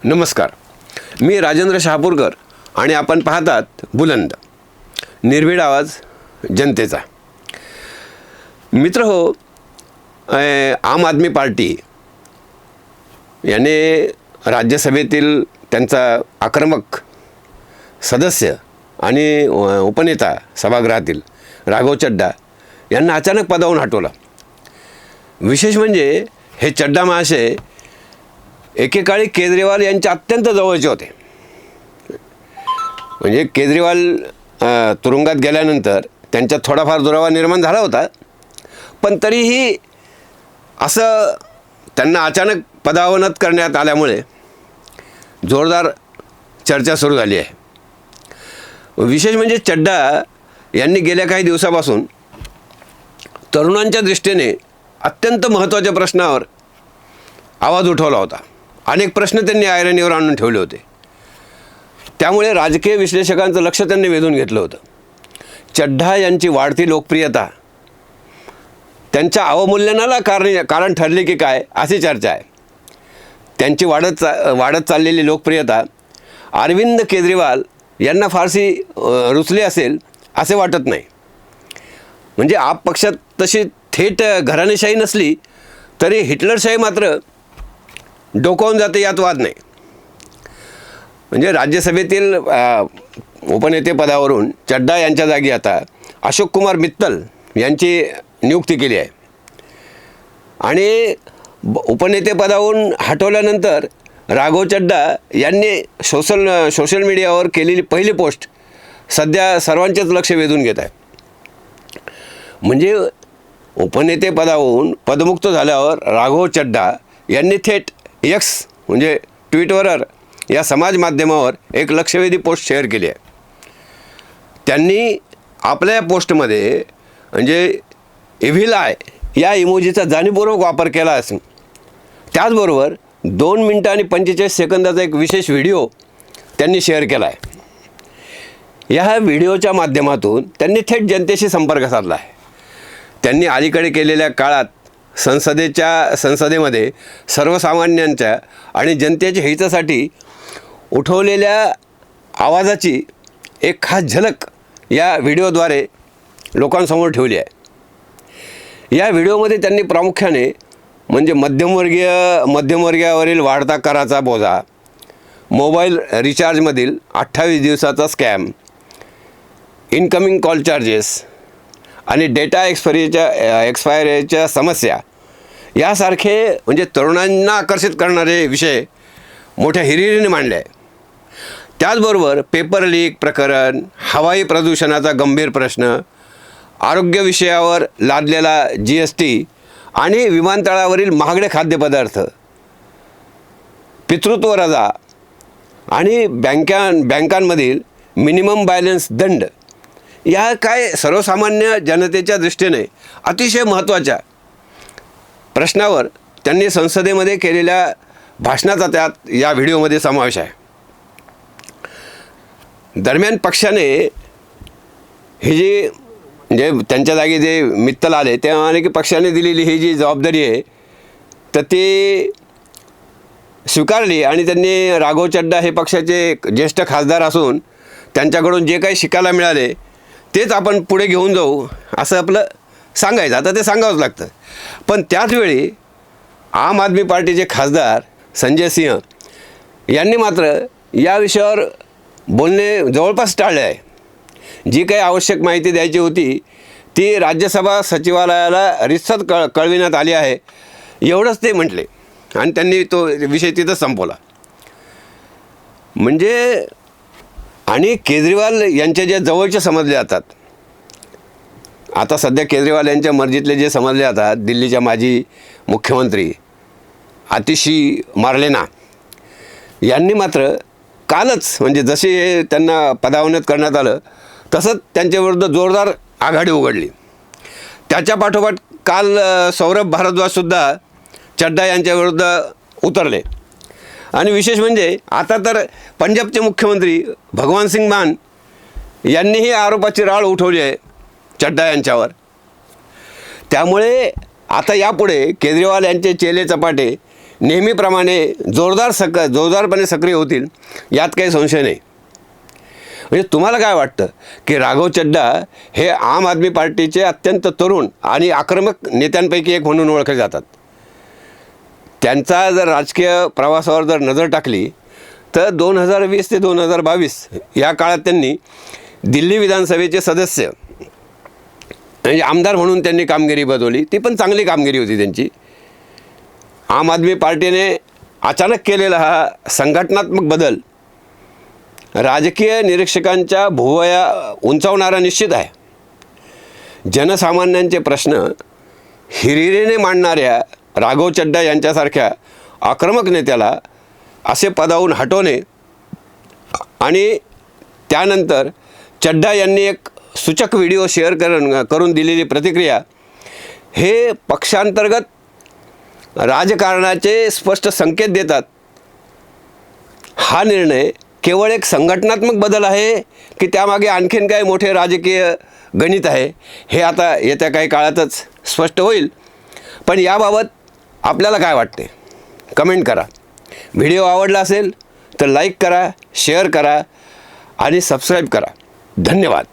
नमस्कार, मी राजेंद्र शहापूरकर आणि आपण पाहतात बुलंद, निर्भीड आवाज जनतेचा. मित्र हो, आम आदमी पार्टी याने राज्यसभेतील त्यांचा आक्रमक सदस्य आणि उपनेता सभागृहातील राघव चड्डा यांना अचानक पदावरून हटवलं. विशेष म्हणजे हे चड्डा महाशय एकेकाळी केजरीवाल यांच्या अत्यंत जवळचे होते. म्हणजे केजरीवाल तुरुंगात गेल्यानंतर त्यांच्यात थोडाफार दुरावा निर्माण झाला होता, पण तरीही असं त्यांना अचानक पदावनत करण्यात आल्यामुळे जोरदार चर्चा सुरू झाली आहे. विशेष म्हणजे चड्डा यांनी गेल्या काही दिवसापासून तरुणांच्या दृष्टीने अत्यंत महत्त्वाच्या प्रश्नावर आवाज उठवला होता. अनेक प्रश्न त्यांनी ऐरणीवर आणून ठेवले होते. त्यामुळे राजकीय विश्लेषकांचं लक्ष त्यांनी वेधून घेतलं होतं. चड्डा यांची वाढती लोकप्रियता त्यांच्या अवमूल्यनाला कारण ठरली की काय अशी चर्चा आहे. त्यांची वाढत चाललेली लोकप्रियता अरविंद केजरीवाल यांना फारशी रुचली असेल असे वाटत नाही. म्हणजे आप पक्षात तशी थेट घराणेशाही नसली तरी हिटलरशाही मात्र डोकावून जाते यात वाद नाही. म्हणजे राज्यसभेतील उपनेतेपदावरून चड्डा यांच्या जागी आता अशोक कुमार मित्तल यांची नियुक्ती केली आहे. आणि उपनेतेपदावरून हटवल्यानंतर राघव चड्डा यांनी सोशल मीडियावर केलेली पहिली पोस्ट सध्या सर्वांचेच लक्ष वेधून घेत आहे. म्हणजे उपनेतेपदावरून पदमुक्त झाल्यावर राघव चड्डा यांनी थेट एक्स म्हणजे ट्विटरवर या समाज माध्यमावर एक लक्षवेधी पोस्ट शेअर केली आहे. त्यांनी आपल्या पोस्टमध्ये म्हणजे इव्हिल आय या इमोजीचा जाणीवपूर्वक वापर केला असून त्याचबरोबर 2 मिनिटं आणि 45 सेकंदाचा एक विशेष व्हिडिओ त्यांनी शेअर केला आहे. या व्हिडिओच्या माध्यमातून त्यांनी थेट जनतेशी संपर्क साधला आहे. त्यांनी अलीकडे केलेल्या काळात संसदेमध्ये सर्वसामान्यांच्या आणि जनतेच्या हितासाठी उठवलेल्या आवाजाची एक खास झलक या व्हिडिओद्वारे लोकांसमोर ठेवली आहे. या व्हिडिओमध्ये त्यांनी प्रामुख्याने म्हणजे मध्यमवर्गीयावरील वाढता कराचा बोजा, मोबाईल रिचार्जमधील 28 दिवसाचा स्कॅम, इनकमिंग कॉल चार्जेस आणि डेटा एक्सपायरीच्या समस्या यासारखे म्हणजे तरुणांना आकर्षित करणारे विषय मोठ्या हिरिरीने मांडले आहे. त्याचबरोबर पेपर लीक प्रकरण, हवाई प्रदूषणाचा गंभीर प्रश्न, आरोग्य विषयावर लादलेला GST आणि विमानतळावरील महागडे खाद्यपदार्थ, पितृत्व रजा आणि बँकांमधील मिनिमम बॅलन्स दंड या काय सर्वसामान्य जनतेच्या दृष्टीने अतिशय महत्त्वाच्या प्रश्नावर त्यांनी संसदेमध्ये केलेल्या भाषणाचा त्यात या व्हिडिओमध्ये समावेश आहे. दरम्यान पक्षाने ही जी म्हणजे त्यांच्या जागी जे मित्तल आले ते म्हणाले की पक्षाने दिलेली ही जी जबाबदारी आहे तर ती स्वीकारली आणि त्यांनी राघव चड्डा हे पक्षाचे ज्येष्ठ खासदार असून त्यांच्याकडून जे काही शिकायला मिळाले तेच आपण पुढे घेऊन जाऊ असं आपलं सांगायचं. आता ते सांगावंच लागतं. पण त्याचवेळी आम आदमी पार्टीचे खासदार संजय सिंह यांनी मात्र या विषयावर बोलणे जवळपास टाळले आहे. जी काही आवश्यक माहिती द्यायची होती ती राज्यसभा सचिवालयाला रितसर कळविण्यात आली आहे एवढंच ते म्हटले आणि त्यांनी तो विषय तिथंच संपवला. म्हणजे आणि केजरीवाल यांचे जे जवळचे समजले जातात, आता सध्या केजरीवाल यांच्या मर्जीतले जे समजले जातात दिल्लीच्या माजी मुख्यमंत्री आतिशी मार्लेना यांनी मात्र कालच म्हणजे जसे त्यांना पदावनत करण्यात आलं तसंच त्यांच्याविरुद्ध जोरदार आघाडी उघडली. त्याच्या पाठोपाठ काल सौरभ भारद्वाजसुद्धा चड्डा यांच्याविरुद्ध उतरले. आणि विशेष म्हणजे आता तर पंजाबचे मुख्यमंत्री भगवंत सिंग मान यांनीही आरोपाची राळ उठवली आहे चड्डा यांच्यावर. त्यामुळे आता यापुढे केजरीवाल यांचे चेले चपाटे नेहमीप्रमाणे जोरदारपणे सक्रिय होतील यात काही संशय नाही. म्हणजे तुम्हाला काय वाटतं की राघव चड्डा हे आम आदमी पार्टीचे अत्यंत तरुण आणि आक्रमक नेत्यांपैकी एक म्हणून ओळखले जातात. त्यांचा जर राजकीय प्रवासावर जर नजर टाकली तर 2020 ते 2022 या काळात त्यांनी दिल्ली विधानसभेचे सदस्य म्हणजे आमदार म्हणून त्यांनी कामगिरी बजावली. ती पण चांगली कामगिरी होती त्यांची. आम आदमी पार्टीने अचानक केलेला हा संघटनात्मक बदल राजकीय निरीक्षकांच्या भुवया उंचावणारा निश्चित आहे. जनसामान्यांचे प्रश्न हिरिरीने मांडणाऱ्या राघव चड्डा यांच्यासारख्या आक्रमक नेत्याला असे पदावरून हटवणे आणि त्यानंतर चड्डा यांनी एक सूचक व्हिडिओ शेअर करून दिलेली प्रतिक्रिया हे पक्षांतर्गत राजकारणाचे स्पष्ट संकेत देतात. हा निर्णय केवळ एक संघटनात्मक बदल आहे की त्यामागे आणखीन काही मोठे राजकीय गणित आहे हे आता येत्या काही काळातच स्पष्ट होईल. पण याबाबत आपल्याला काय वाटते कमेंट करा. व्हिडिओ आवडला असेल तर लाईक करा, शेअर करा आणि सबस्क्राईब करा. धन्यवाद.